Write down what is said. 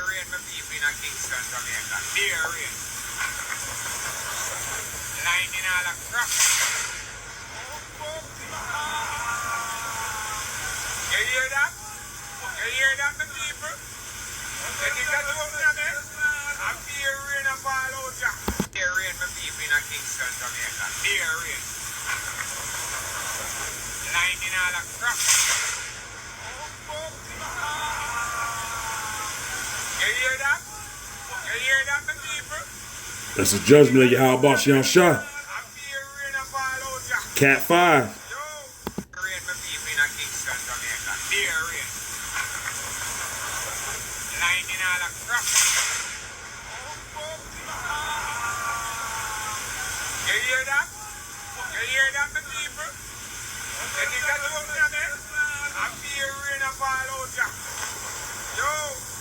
rain, my people in Kingston, Jamaica. Dear rain. Lightning all across. You hear that? You hear that, my people? You think that's what's happening? I'm dear rain and fall out here. Dear rain, my people in Kingston, Jamaica. Dear rain. Lightning all across. You hear that? You hear that, my people? That's a judgment of Yahweh Shem Shah. I'm dear rain and fall out here. Cat 5. Rain, my people in Kingston, Jamaica. Dear rain. Lightning all across. You hear that? You hear that, my people? You think that's what's happening? I'm dear rain and fall out here. Yo!